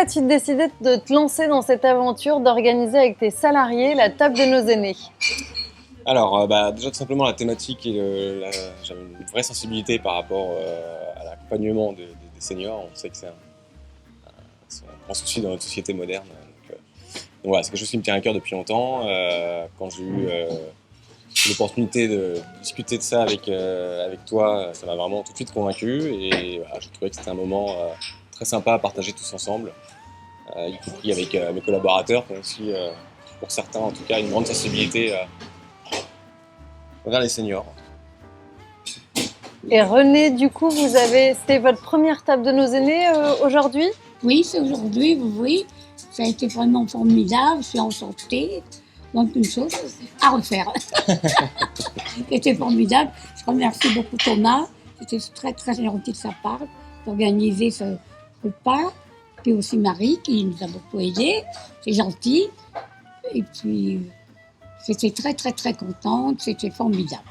as-tu décidé de te lancer dans cette aventure d'organiser avec tes salariés la table de nos aînés? Alors, déjà tout simplement la thématique et j'avais une vraie sensibilité par rapport à l'accompagnement des seniors. On sait que c'est un grand souci dans notre société moderne. Donc voilà, c'est quelque chose qui me tient à cœur depuis longtemps. Quand j'ai eu l'opportunité de discuter de ça avec toi, ça m'a vraiment tout de suite convaincu et voilà, je trouvais que c'était un moment très sympa à partager tous ensemble, y compris avec mes collaborateurs qui ont aussi, pour certains en tout cas, une grande sensibilité vers les seniors. Et René, du coup, c'était votre première table de nos aînés aujourd'hui? Oui, c'est aujourd'hui, oui. Ça a été vraiment formidable, je suis enchantée. Donc une chose à refaire. C'était formidable. Je remercie beaucoup Thomas. C'était très très gentil de sa part d'organiser ce repas. Puis aussi Marie qui nous a beaucoup aidés. C'est gentil. Et puis j'étais très très très contente. C'était formidable.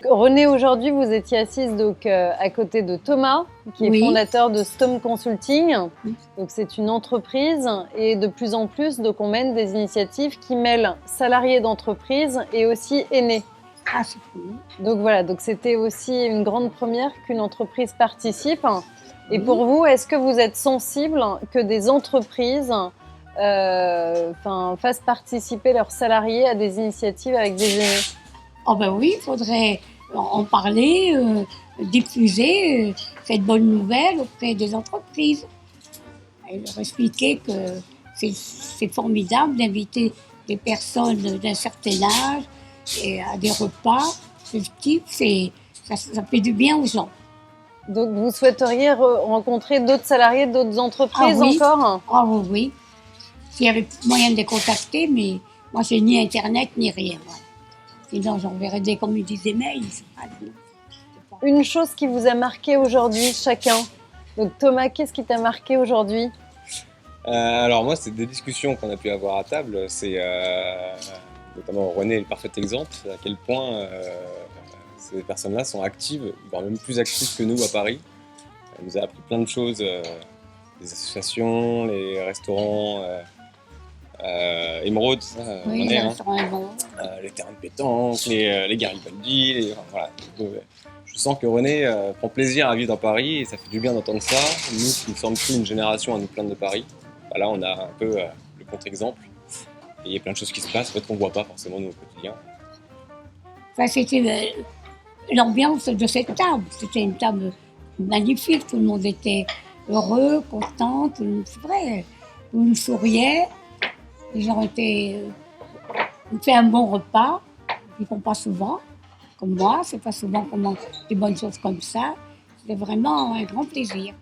René, aujourd'hui, vous étiez assise donc, à côté de Thomas, qui est fondateur de Stone Consulting. Donc, c'est une entreprise et de plus en plus, donc, on mène des initiatives qui mêlent salariés d'entreprise et aussi aînés. Ah, c'est cool. Donc voilà, donc c'était aussi une grande première qu'une entreprise participe. Et pour vous, est-ce que vous êtes sensible que des entreprises fassent participer leurs salariés à des initiatives avec des aînés? Oh ben oui, il faudrait en parler, diffuser cette bonne nouvelle auprès des entreprises. Et leur expliquer que c'est formidable d'inviter des personnes d'un certain âge et à des repas. Ce type, ça fait du bien aux gens. Donc vous souhaiteriez rencontrer d'autres salariés d'autres entreprises encore? Ah oui, oui. S'il y avait moyen de les contacter, mais moi j'ai ni internet ni rien. Voilà. Sinon, j'enverrais comme ils disent des mails. Une chose qui vous a marqué aujourd'hui, chacun. Donc Thomas, qu'est-ce qui t'a marqué aujourd'hui? Alors moi, c'est des discussions qu'on a pu avoir à table. C'est notamment René est le parfait exemple à quel point ces personnes-là sont actives, voire même plus actives que nous à Paris. Elle nous a appris plein de choses, les associations, les restaurants. Émeraude, ça, oui, René, les terrains de pétanque, les Garibaldi, voilà. Donc, je sens que René prend plaisir à vivre dans Paris et ça fait du bien d'entendre ça. Nous qui ne sommes plus une génération à nous plaindre de Paris, là on a un peu le contre-exemple et il y a plein de choses qui se passent en fait, qu'on ne voit pas forcément nous, au quotidien. Enfin, c'était l'ambiance de cette table, c'était une table magnifique, tout le monde était heureux, content, c'est vrai, tout le monde souriait. Les gens ont fait un bon repas, ils ne font pas souvent, comme moi, c'est pas souvent qu'on mange des bonnes choses comme ça. C'était vraiment un grand plaisir.